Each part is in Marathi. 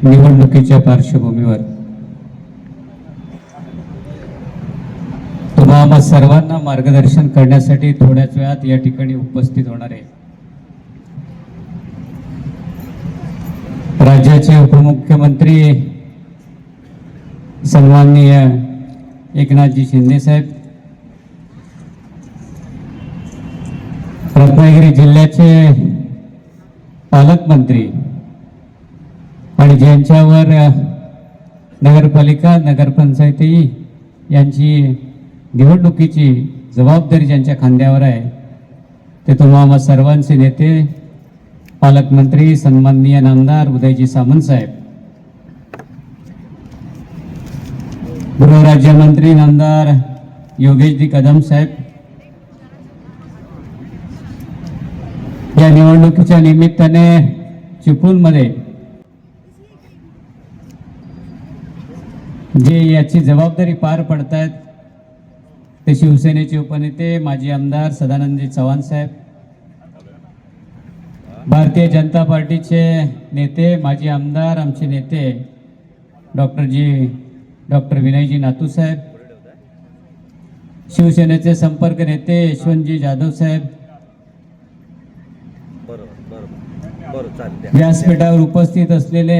निवडणुकीच्या पार्श्वभूमीवर तुम्हा सर्वांना मार्गदर्शन करण्यासाठी थोड्याच वेळात या ठिकाणी उपस्थित होणार आहे राज्याचे उपमुख्यमंत्री सन्माननीय एकनाथजी शिंदे साहेब, रत्नागिरी जिल्ह्याचे पालकमंत्री आणि ज्यांच्यावर नगरपालिका नगरपंचायती यांची निवडणुकीची जबाबदारी ज्यांच्या खांद्यावर आहे ते तुम्हा सर्वांचे नेते पालकमंत्री सन्माननीय नामदार उदयजी सामंत साहेब, गृहराज्यमंत्री नामदार योगेशजी कदम साहेब, या निवडणुकीच्या निमित्ताने चिपळूणमध्ये जे याची जबाबदारी पार पडतायत ते शिवसेनेचे उपनेते माजी आमदार सदानंदजी चव्हाण साहेब, भारतीय जनता पार्टीचे नेते माजी आमदार आमचे नेते डॉक्टर विनयजी नातू साहेब, शिवसेनेचे संपर्क नेते यशवंतजी जाधव साहेब, व्यासपीठावर उपस्थित असलेले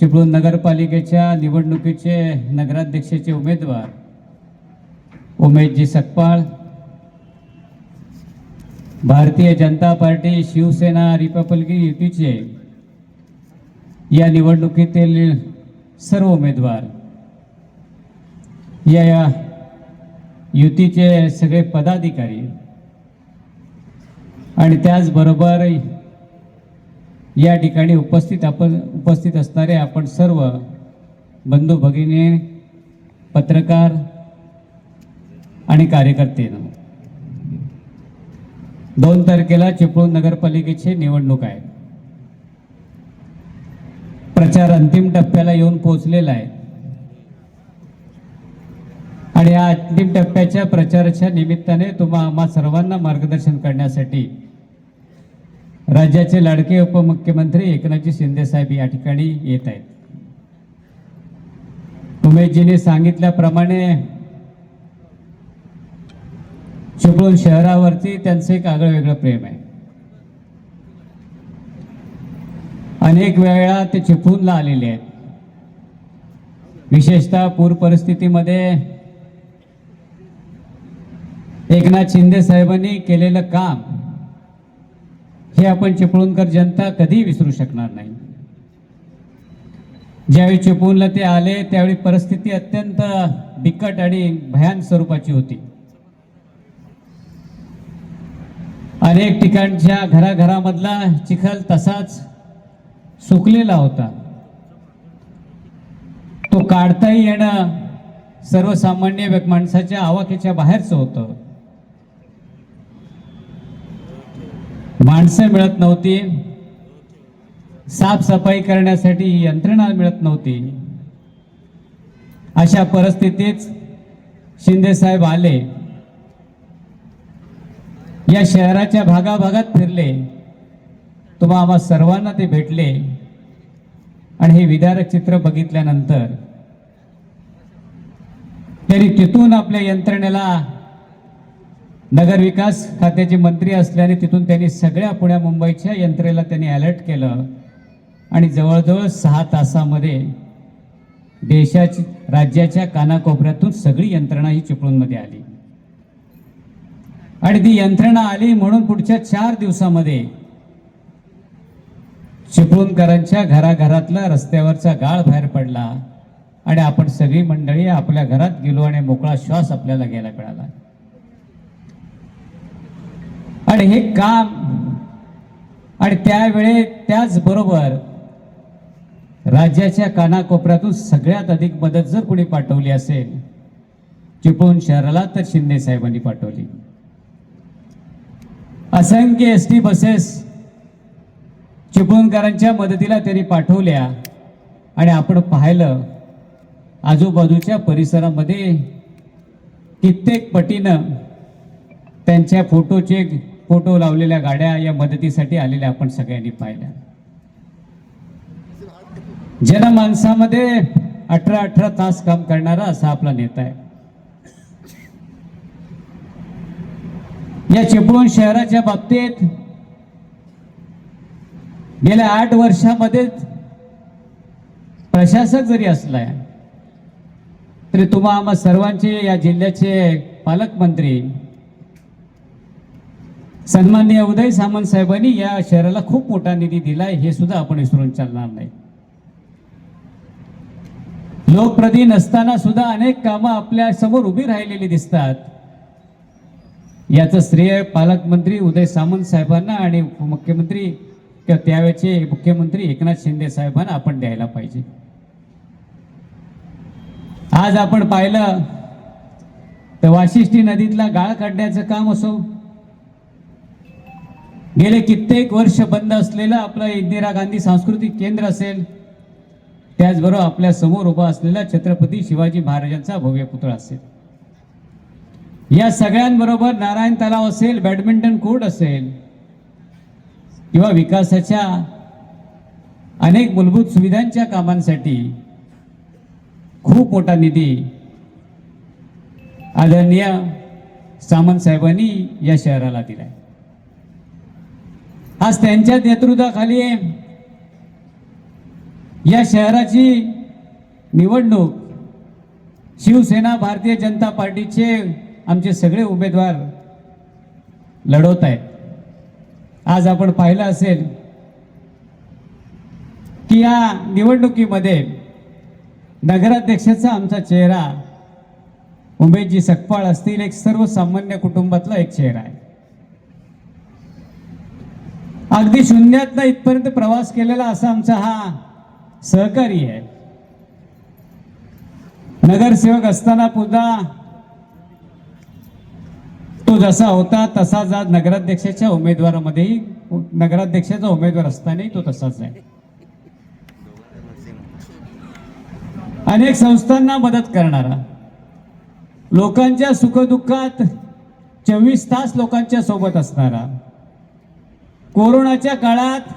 चिपळूण नगरपालिकेच्या निवडणुकीचे नगराध्यक्षाचे उमेदवार उमेशजी सकपाळ, भारतीय जनता पार्टी शिवसेना रिपब्लिकन युतीचे या निवडणुकीतील सर्व उमेदवार, या युतीचे सगळे पदाधिकारी आणि त्याचबरोबर या ठिकाणी उपस्थित असणारे आपण सर्व बंधू भगिनी, पत्रकार आणि कार्यकर्ते, 2 तारखेला चिपळूण नगरपालिकेची निवडणूक आहे. प्रचार अंतिम टप्प्याला येऊन पोहोचलेला आहे आणि या अंतिम टप्प्याच्या प्रचाराच्या निमित्ताने आम्हा सर्वांना मार्गदर्शन करण्यासाठी राज्याचे लाडके उपमुख्यमंत्री एकनाथजी शिंदे साहेब या ठिकाणी येत आहेत. उमेशजीने सांगितल्याप्रमाणे चिपळूण शहरावरती त्यांचं एक आगळं वेगळं प्रेम आहे. अनेक वेळा ते चिपळूणला आलेले आहेत. विशेषतः पूर परिस्थितीमध्ये एकनाथ शिंदे साहेबांनी केलेलं काम हे आपण चिपळूणकर जनता कधी विसरू शकणार नाही. ज्यावेळी चिपळूणला ते आले त्यावेळी परिस्थिती अत्यंत बिकट आणि भयान स्वरूपाची होती. अनेक ठिकाणच्या घराघरामधला चिखल तसाच सुकलेला होता. तो काढताही येणं सर्वसामान्य माणसाच्या आवाक्याच्या बाहेरचं होतं. माणसं मिळत नव्हती, साफसफाई करण्यासाठी यंत्रणा मिळत नव्हती. अशा परिस्थितीत शिंदे साहेब आले, या शहराच्या भागाभागात फिरले, आम्हा सर्वांना ते भेटले आणि हे विदारक चित्र बघितल्यानंतर त्यांनी तिथून आपल्या यंत्रणेला, नगर विकास खात्याचे मंत्री असल्याने तिथून त्यांनी सगळ्या पुण्या मुंबईच्या यंत्रणेला त्यांनी अलर्ट केलं आणि जवळजवळ 6 तासामध्ये देशाची राज्याच्या कानाकोपऱ्यातून सगळी यंत्रणा ही चिपळूणमध्ये आली आणि ती यंत्रणा आली म्हणून पुढच्या 4 दिवसामध्ये चिपळूणकरांच्या घराघरातला रस्त्यावरचा गाळ बाहेर पडला आणि आपण सगळी मंडळी आपल्या घरात गेलो आणि मोकळा श्वास आपल्याला घ्यायला मिळाला. आणि हे काम आणि त्यावेळे त्याचबरोबर राज्याच्या कानाकोपऱ्यातून सगळ्यात अधिक मदत जर कोणी पाठवली असेल चिपळूण शहराला तर शिंदे साहेबांनी पाठवली. असंख्य एसटी बसेस चिपळूणकरांच्या मदतीला त्यांनी पाठवल्या आणि आपण पाहिलं आजूबाजूच्या परिसरामध्ये कित्येक पटीनं त्यांच्या फोटो लावलेल्या गाड्या या मदतीसाठी आलेल्या आपण सगळ्यांनी पाहिल्या. जनमानसामध्ये 18 तास काम करणारा असा आपला नेता आहे. या चिपळूण शहराच्या बाबतीत गेल्या 8 वर्षामध्ये प्रशासक जरी असलाय तरी तुम्हा आम्हा सर्वांचे या जिल्ह्याचे पालकमंत्री सन्माननीय उदय सामंत साहेबांनी या शहराला खूप मोठा निधी दिलाय, हे सुद्धा आपण विसरून चालणार नाही. लोकप्रतिनिधी नसताना सुद्धा अनेक कामं आपल्या समोर उभी राहिलेली दिसतात. याचं श्रेय पालकमंत्री उदय सामंत साहेबांना आणि उपमुख्यमंत्री किंवा त्यावेळेचे मुख्यमंत्री एकनाथ शिंदे साहेबांना आपण द्यायला पाहिजे. आज आपण पाहिलं तर वाशिष्ठी नदीतला गाळ काढण्याचं काम असो, गेले कित्येक वर्ष बंद असलेलं आपलं इंदिरा गांधी सांस्कृतिक केंद्र असेल, त्याचबरोबर आपल्या समोर उभा असलेला छत्रपती शिवाजी महाराजांचा भव्य पुतळा असेल, या सगळ्यांबरोबर नारायण तलाव असेल, बॅडमिंटन कोर्ट असेल किंवा विकासाच्या अनेक मूलभूत सुविधांच्या कामांसाठी खूप मोठा निधी आदरणीय सामंत साहेबांनी या शहराला दिलाय. आज त्यांच्या नेतृत्वाखाली या शहराची निवडणूक शिवसेना भारतीय जनता पार्टीचे आमचे सगळे उमेदवार लढवत आहेत. आज आपण पाहिलं असेल की या निवडणुकीमध्ये नगराध्यक्षाचा आमचा चेहरा उमेशजी सकपाळ असतील, एक सर्वसामान्य कुटुंबातला एक चेहरा आहे. अगदी शून्यातनं इथपर्यंत प्रवास केलेला असा आमचा हा सहकारी आहे. नगरसेवक असताना पुन्हा तो जसा होता तसाच आज नगराध्यक्षाच्या उमेदवारामध्येही, नगराध्यक्षाचा उमेदवार असतानाही तो तसाच आहे. अनेक संस्थांना मदत करणारा, लोकांच्या सुखदुःखात 24 तास लोकांच्या सोबत असणारा, कोरोनाच्या काळात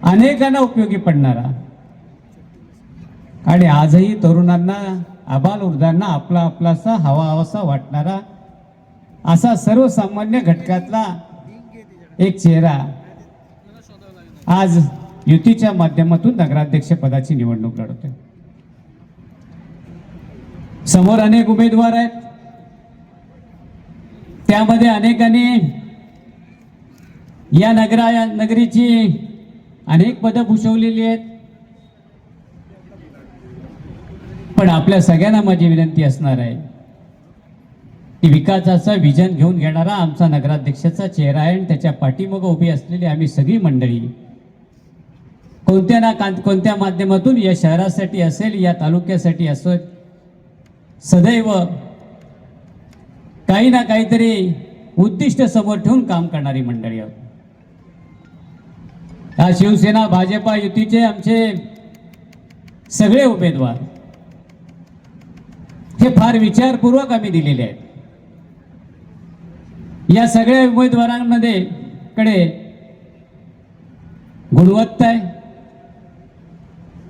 अनेकांना उपयोगी पडणारा आणि आजही तरुणांना, आबालवृद्धांना आपला आपलासा हवाहवासा वाटणारा असा सर्वसामान्य घटकातला एक चेहरा आज युतीच्या माध्यमातून नगराध्यक्ष पदाची निवडणूक लढवतोय. समोर अनेक उमेदवार आहेत, त्यामध्ये अनेकांनी या नगरीची अनेक पदं भूषवलेली आहेत. पण आपल्या सगळ्यांना माझी विनंती असणार आहे की विकासाचा विजन घेऊन घेणारा आमचा नगराध्यक्षाचा चेहरा आहे आणि त्याच्या पाठीमागे उभी असलेली आम्ही सगळी मंडळी कोणत्या ना कोणत्या माध्यमातून या शहरासाठी असेल, या तालुक्यासाठी असेल, सदैव काही ना काहीतरी उद्दिष्ट समोर ठेवून काम करणारी मंडळी आहोत. हा शिवसेना भाजपा युतीचे आमचे सगळे उमेदवार हे फार विचारपूर्वक आम्ही दिलेले आहेत. या सगळ्या उमेदवारांमध्ये कडे गुणवत्ता आहे,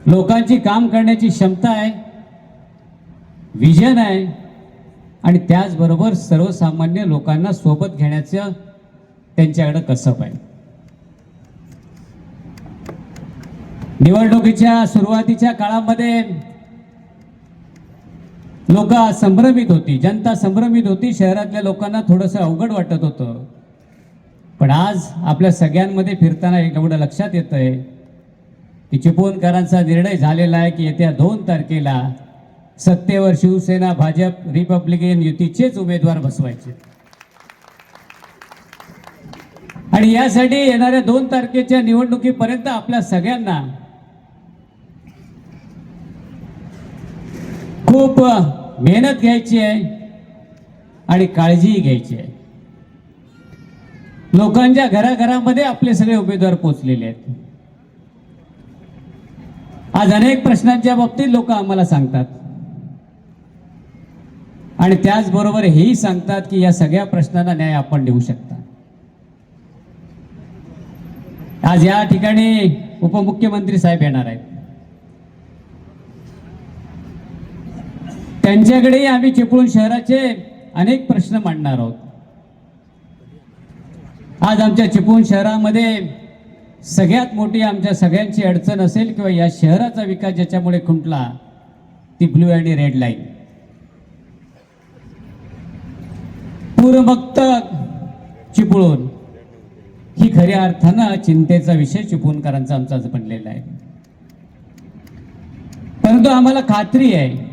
लोकांची काम करण्याची क्षमता आहे, विजन आहे आणि त्याचबरोबर सर्वसामान्य लोकांना सोबत घेण्याचं त्यांच्याकडे कसब आहे. निवडणुकीच्या सुरुवातीच्या काळामध्ये लोक संभ्रमित होती, जनता संभ्रमित होती, शहरातल्या लोकांना थोडंसं अवघड वाटत होतं. पण आज आपल्या सगळ्यांमध्ये फिरताना एवढं लक्षात येतंय की चिपळूणकरांचा निर्णय झालेला आहे की येत्या 2 तारखेला सत्तेवर शिवसेना भाजप रिपब्लिकन युतीचेच उमेदवार बसवायचे आणि यासाठी येणाऱ्या 2 तारखेच्या निवडणुकीपर्यंत आपल्या सगळ्यांना खूप मेहनत घ्यायची आहे आणि काळजीही घ्यायची आहे. लोकांच्या घराघरामध्ये आपले सगळे उमेदवार पोहोचलेले आहेत. आज अनेक प्रश्नांच्या बाबतीत लोक आम्हाला सांगतात आणि त्याचबरोबर हेही सांगतात की या सगळ्या प्रश्नांना न्याय आपण देऊ शकता. आज या ठिकाणी उपमुख्यमंत्री साहेब येणार आहेत. त्यांच्याकडेही आम्ही चिपळूण शहराचे अनेक प्रश्न मांडणार आहोत. आज आमच्या चिपळूण शहरामध्ये सगळ्यात मोठी आमच्या सगळ्यांची अडचण असेल किंवा या शहराचा विकास ज्याच्यामुळे खुंटला ती ब्लू आणि रेड लाईन. पूरमुक्त चिपळूण ही खऱ्या अर्थानं चिंतेचा विषय चिपळूणकरांचा आमचा बनलेला आहे. परंतु आम्हाला खात्री आहे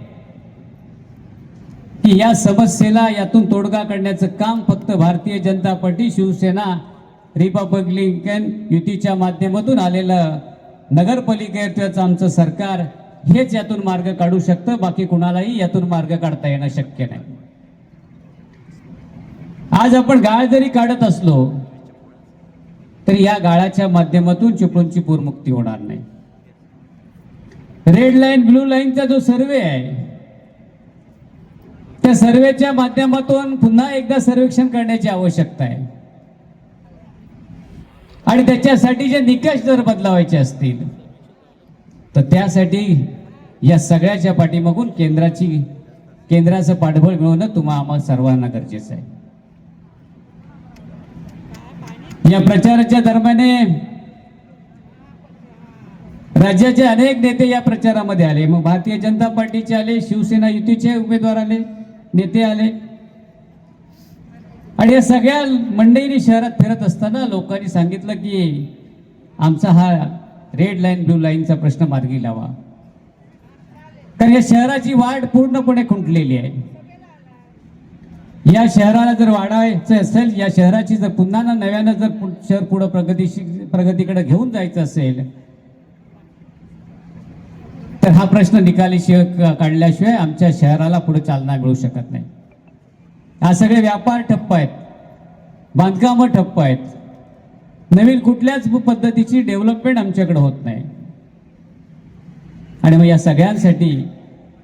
की या समस्येला यातून तोडगा काढण्याचं काम फक्त भारतीय जनता पार्टी, शिवसेना, रिपब्लिकन युतीच्या माध्यमातून आलेलं नगरपालिकेचं आमचं सरकार हेच यातून मार्ग काढू शकतं. बाकी कुणालाही यातून मार्ग काढता येणं शक्य नाही. आज आपण गाळ जरी काढत असलो तरी या गाळाच्या माध्यमातून चिपळूणची पूरमुक्ती होणार नाही. रेड लाईन ब्लू लाईनचा जो सर्वे आहे त्या सर्वेच्या माध्यमातून पुन्हा एकदा सर्वेक्षण करण्याची आवश्यकता आहे आणि त्याच्यासाठी जे निकष जर बदलावायचे असतील तर त्यासाठी या सगळ्याच्या पाठीमागून केंद्राचं पाठबळ मिळवणं तुम्हा आम्हा सर्वांना गरजेचं आहे. या प्रचाराच्या दरम्यान राज्याचे अनेक नेते या प्रचारामध्ये आले. मग भारतीय जनता पार्टीचे आले, शिवसेना युतीचे उमेदवार आले, नेते आले आणि या सगळ्या मंडळींनी शहरात फिरत असताना लोकांनी सांगितलं की आमचा हा रेड लाईन ब्लू लाईनचा प्रश्न मार्गी लावा. कारण या शहराची वाढ पूर्णपणे खुंटलेली आहे. या शहराला जर वाढायचं असेल, या शहराची जर पुन्हा नव्यानं जर शहर पुढे प्रगतीकडे घेऊन जायचं असेल तर हा प्रश्न निकालीशिवाय काढल्याशिवाय आमच्या शहराला पुढे चालना मिळू शकत नाही. हा सगळे व्यापार ठप्प आहेत, बांधकामं ठप्प आहेत, नवीन कुठल्याच पद्धतीची डेव्हलपमेंट आमच्याकडे होत नाही. आणि मग या सगळ्यांसाठी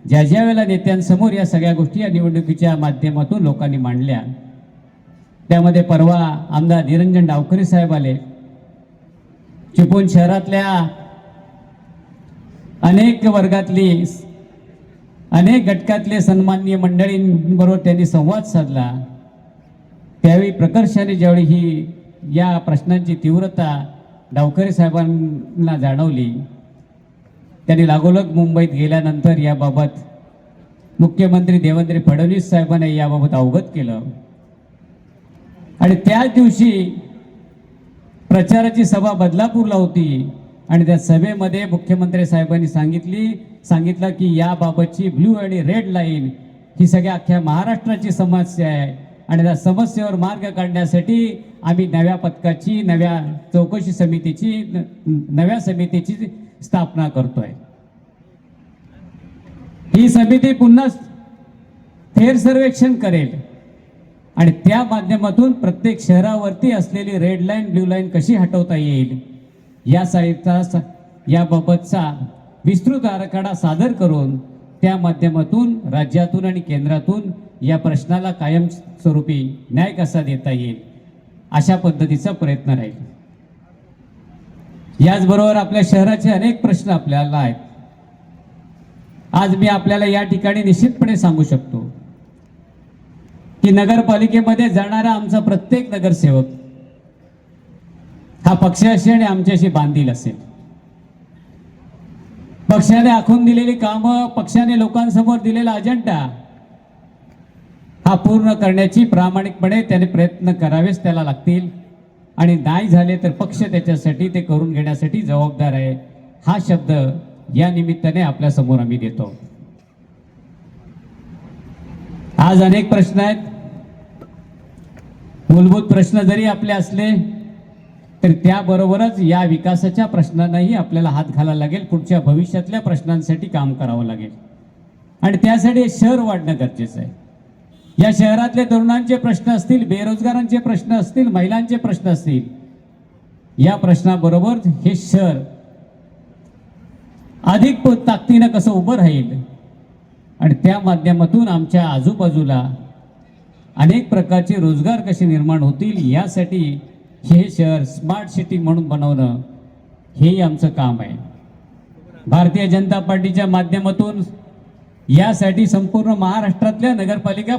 ज्या ज्या वेळेला नेत्यांसमोर या सगळ्या गोष्टी या निवडणुकीच्या माध्यमातून लोकांनी मांडल्या, त्यामध्ये परवा आमदार निरंजन डावखरे साहेब आले. चिपळूण शहरातल्या अनेक वर्गातली, अनेक घटकातले सन्माननीय मंडळींबरोबर त्यांनी संवाद साधला. त्यावेळी प्रकर्षाने ज्यावेळी ही या प्रश्नांची तीव्रता डावखरे साहेबांना जाणवली, त्यांनी लागोलग मुंबईत गेल्यानंतर याबाबत मुख्यमंत्री देवेंद्र फडणवीस साहेबांना याबाबत अवगत केलं आणि त्याच दिवशी प्रचाराची सभा बदलापूरला होती आणि त्या सभेमध्ये मुख्यमंत्री साहेबांनी सांगितलं की याबाबतची ब्लू आणि रेड लाईन ही सगळ्या अख्ख्या महाराष्ट्राची समस्या आहे आणि त्या समस्येवर मार्ग काढण्यासाठी आम्ही नव्या पथकाची, नव्या चौकशी समितीची, नव्या समितीची स्थापना करतोय. ही समिती पुन्हा फेर सर्वेक्षण करेल आणि त्या माध्यमातून प्रत्येक शहरावरती असलेली रेड लाईन ब्लू लाईन कशी हटवता येईल याबाबतचा विस्तृत आराखडा सादर करून त्या माध्यमातून राज्यातून आणि केंद्रातून या प्रश्नाला कायमस्वरूपी न्याय कसा देता येईल अशा पद्धतीचा प्रयत्न राहील. याचबरोबर आपल्या शहराचे अनेक प्रश्न आपल्याला आहेत. आज मी आपल्याला या ठिकाणी निश्चितपणे सांगू शकतो की नगरपालिकेमध्ये जाणारा आमचा प्रत्येक नगरसेवक हा पक्षाशी आणि आमच्याशी बांधील असेल. पक्षाने आखून दिलेली कामं, पक्षाने लोकांसमोर दिलेला अजेंडा हा पूर्ण करण्याची प्रामाणिकपणे त्याने प्रयत्न करावेच त्याला लागतील आणि नाही झाले तर पक्ष त्याच्यासाठी ते करून घेण्यासाठी जबाबदार आहे. हा शब्द या निमित्ताने आपल्या समोर आम्ही देतो. आज अनेक प्रश्न आहेत. मूलभूत प्रश्न जरी आपले असले तर त्याबरोबरच या विकासाच्या प्रश्नांनाही आपल्याला हात घालायला लागेल. पुढच्या भविष्यातल्या प्रश्नांसाठी काम करावं लागेल आणि त्यासाठी शहर वाढणं गरजेचं आहे. या शहरातले तरुणांचे प्रश्न असतील, बेरोजगारांचे प्रश्न असतील, महिलांचे प्रश्न असतील, या प्रश्नाबरोबर हे शहर अधिक ताकदीनं कसं उभं राहील आणि त्या माध्यमातून आमच्या आजूबाजूला अनेक प्रकारचे रोजगार कसे निर्माण होतील यासाठी हे शहर स्मार्ट सिटी म्हणून बनवणं हेही आमचं काम आहे. भारतीय जनता पार्टीच्या माध्यमातून यासाठी संपूर्ण महाराष्ट्रातल्या नगरपालिका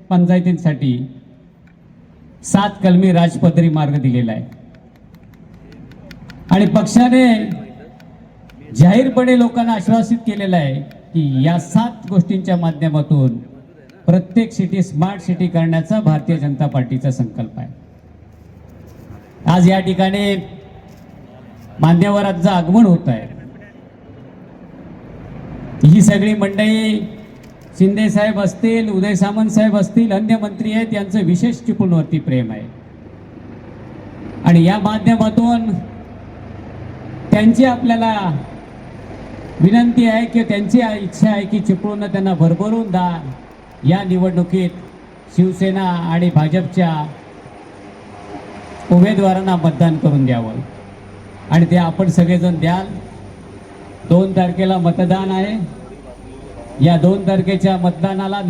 पंचायतींसाठी 7 कलमी राजपत्री मार्ग दिलेला आहे. आणि पक्षाने जाहीरपणे लोकांना आश्वासित केलेलं आहे की या 7 गोष्टींच्या माध्यमातून प्रत्येक सिटी स्मार्ट सिटी करण्याचा भारतीय जनता पार्टीचा संकल्प आहे. आज या ठिकाणी मान्यवरांचं आगमन होत आहे. ही सगळी मंडळी शिंदे साहेब असतील, उदय सामंत साहेब असतील, अन्य मंत्री आहेत, यांचं विशेष चिपळूणवरती प्रेम आहे. आणि या माध्यमातून त्यांची आपल्याला विनंती आहे की त्यांची इच्छा आहे की चिपळूणला त्यांना भरभरून या निवडणुकीत शिवसेना आणि भाजपच्या उमेदवारांना मतदान करून द्यावं. आणि ते आपण सगळेजण द्याल. 2 तारखेला मतदान आहे. या 2 तारखेच्या मतदानाला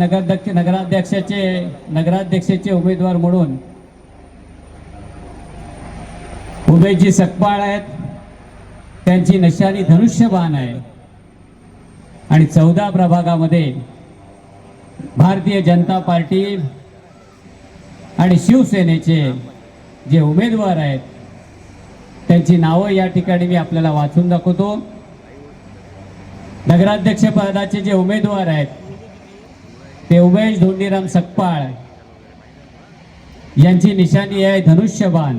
नगराध्यक्षाचे उमेदवार म्हणून उमेशजी सकपाळ आहेत. त्यांची निशाणी धनुष्यबाण आहे. आणि 14 प्रभागामध्ये भारतीय जनता पार्टी आणि शिवसेनेचे जे उमेदवार आहेत त्यांची नावं या ठिकाणी मी आपल्याला वाचून दाखवतो. नगराध्यक्ष पदाचे जे उमेदवार आहेत ते उमेश धोंडीराम सकपाळ यांची निशाणी आहे धनुष्यबाण.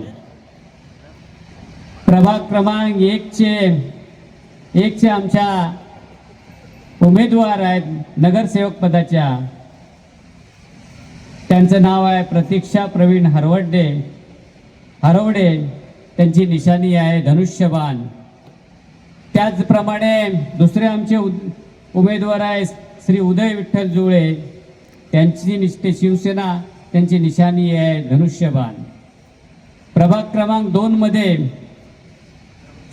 प्रभाग क्रमांक 1चे आमच्या उमेदवार आहेत नगरसेवक पदाच्या, त्यांचं नाव आहे प्रतीक्षा प्रवीण हरवडे. त्यांची निशाणी आहे धनुष्यबाण. त्याचप्रमाणे दुसरे आमचे उमेदवार आहे श्री उदय विठ्ठल जुळे. त्यांची शिवसेना, त्यांची निशाणी आहे धनुष्यबाण. प्रभाग क्रमांक 2 मध्ये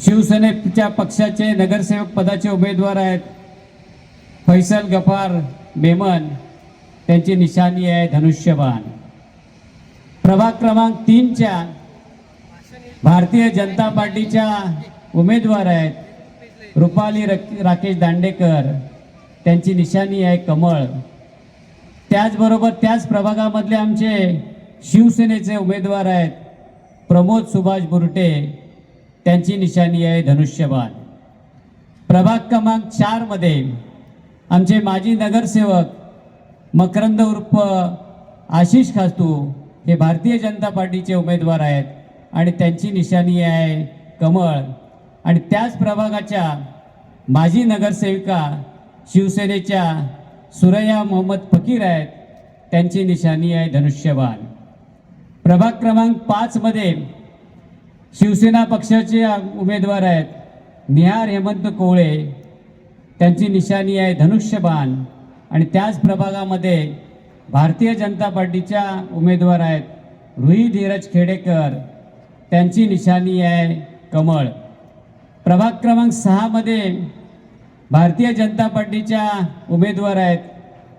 शिवसेनेच्या पक्षाचे नगरसेवक पदाचे उमेदवार आहेत फैसल गफार मेमन. त्यांची निशाणी आहे धनुष्यबाण. प्रभाग क्रमांक 3च्या भारतीय जनता पार्टीच्या उमेदवार आहेत रुपाली राकेश दांडेकर. त्यांची निशाणी आहे कमळ. त्याचबरोबर त्याच प्रभागामधले आमचे शिवसेनेचे उमेदवार आहेत प्रमोद सुभाष बुरटे. त्यांची निशाणी आहे धनुष्यबाण. प्रभाग क्रमांक 4 मध्ये आमचे माजी नगरसेवक मकरंद उर्फ आशिष खास्तू हे भारतीय जनता पार्टीचे उमेदवार आहेत आणि त्यांची निशाणी आहे कमळ. आणि त्याच प्रभागाच्या माजी नगरसेविका शिवसेनेच्या सुरैया मोहम्मद फकीर आहेत. त्यांची निशाणी आहे धनुष्यबाण. प्रभाग क्रमांक 5 मध्ये शिवसेना पक्षाचे उमेदवार आहेत निहार हेमंत कोळे. त्यांची निशाणी आहे धनुष्यबाण. आणि त्याच प्रभागामध्ये भारतीय जनता पार्टीच्या उमेदवार आहेत रुई धीरज खेडेकर. त्यांची निशाणी आहे कमळ. प्रभाग क्रमांक 6 मध्ये भारतीय जनता पार्टीच्या उमेदवार आहेत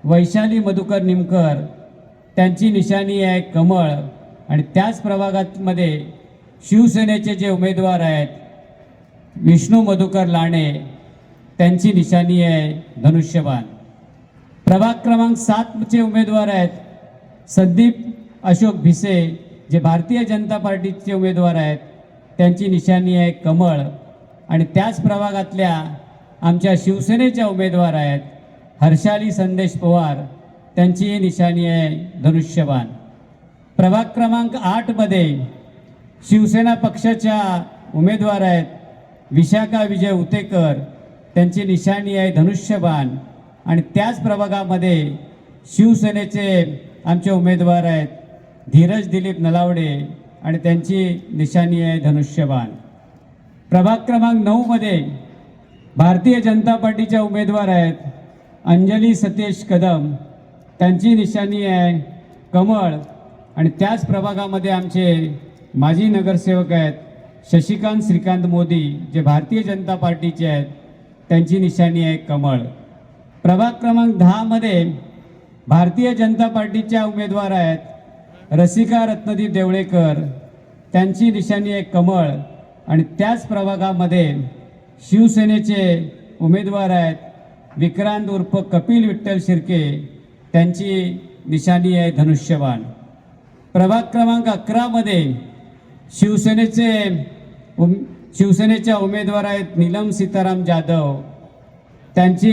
वैशाली मधुकर निमकर. त्यांची निशाणी आहे कमळ. आणि त्याच प्रभागामध्ये शिवसेनेचे जे उमेदवार आहेत विष्णू मधुकर लाणे. त्यांची निशाणी आहे धनुष्यबाण. प्रभाग क्रमांक 7चे उमेदवार आहेत संदीप अशोक भिसे जे भारतीय जनता पार्टीचे उमेदवार आहेत. त्यांची निशाणी आहे कमळ. आणि त्याच प्रभागातल्या आमच्या शिवसेनेच्या उमेदवार आहेत हर्षाली संदेश पवार. त्यांची निशाणी आहे धनुष्यबाण. प्रभाग क्रमांक 8 मध्ये शिवसेना पक्षाच्या उमेदवार आहेत विशाखा विजय उतेकर. त्यांची निशाणी आहे धनुष्यबाण. आणि त्याच प्रभागामध्ये शिवसेनेचे आमचे उमेदवार आहेत धीरज दिलीप नलावडे आणि त्यांची निशाणी आहे धनुष्यबाण. प्रभाग क्रमांक 9 मध्ये भारतीय जनता पार्टीच्या उमेदवार आहेत अंजली सतीश कदम. त्यांची निशाणी आहे कमळ. आणि त्याच प्रभागामध्ये आमचे माजी नगरसेवक आहेत शशिकांत श्रीकांत मोदी जे भारतीय जनता पार्टीचे आहेत. त्यांची निशाणी आहे कमळ. प्रभाग क्रमांक 10 मध्ये भारतीय जनता पार्टीच्या उमेदवार आहेत रसिका रत्नदीप देवळेकर. त्यांची निशाणी आहे कमळ. आणि त्याच प्रभागामध्ये शिवसेनेचे उमेदवार आहेत विक्रांत उर्फ कपिल विठ्ठल शिर्के, त्यांची निशाणी आहे धनुष्यबाण. प्रभाग क्रमांक 11 मध्ये शिवसेनेच्या उमेदवार आहेत नीलम सीताराम जाधव, त्यांची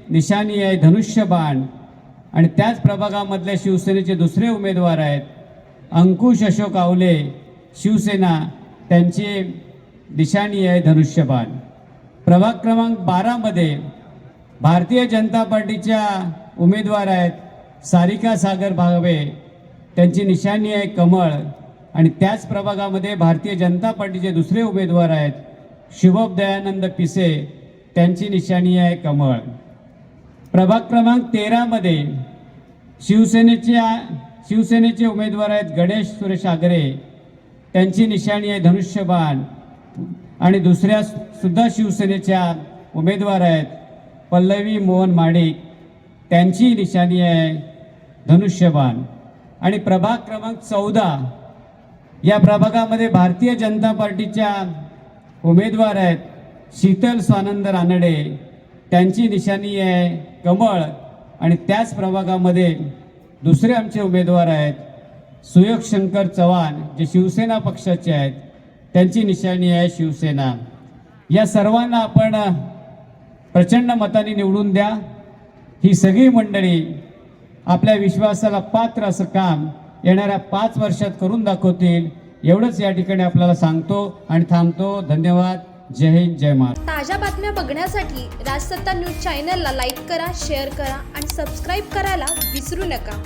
निशाणी आहे धनुष्यबाण. आणि त्याच प्रभागामधले शिवसेनेचे दुसरे उमेदवार आहेत अंकुश अशोक आवले शिवसेना, त्यांची निशाणी आहे धनुष्यबाण. प्रभाग क्रमांक 12 मध्ये भारतीय जनता पार्टीच्या उमेदवार आहेत सारिका सागर भागवे, त्यांची निशाणी आहे कमळ. आणि त्याच प्रभागामध्ये भारतीय जनता पार्टीचे दुसरे उमेदवार आहेत शुभम दयानंद पिसे, त्यांची निशाणी आहे कमळ. प्रभाग क्रमांक 13 मध्ये शिवसेनेचे उमेदवार आहेत गणेश सुरेश आगरे, त्यांची निशाणी आहे धनुष्यबाण. आणि दुसऱ्या सुद्धा शिवसेनेच्या उमेदवार आहेत पल्लवी मोहन माडिक, त्यांची निशाणी आहे धनुष्यबाण. आणि प्रभाग क्रमांक 14 या प्रभागामध्ये भारतीय जनता पार्टीच्या उमेदवार आहेत शीतल स्वानंद रानडे, त्यांची निशाणी आहे कमळ. आणि त्याच प्रभागामध्ये दुसरे आमचे उमेदवार आहेत सुयोग शंकर चव्हाण, जे शिवसेना पक्षाचे आहेत, त्यांची निशाणी आहे शिवसेना. या सर्वांना आपण प्रचंड मताने निवडून द्या. ही सगळी मंडळी आपल्या विश्वासाला पात्र असं काम येणाऱ्या 5 वर्षात करून दाखवतील, एवढंच या ठिकाणी आपल्याला सांगतो आणि थांबतो. धन्यवाद. जय हिंद, जय महाराष्ट्र. ताज्या बातम्या बघण्यासाठी राजसत्ता न्यूज चॅनलला लाईक करा, शेअर करा आणि सबस्क्राईब करायला विसरू नका.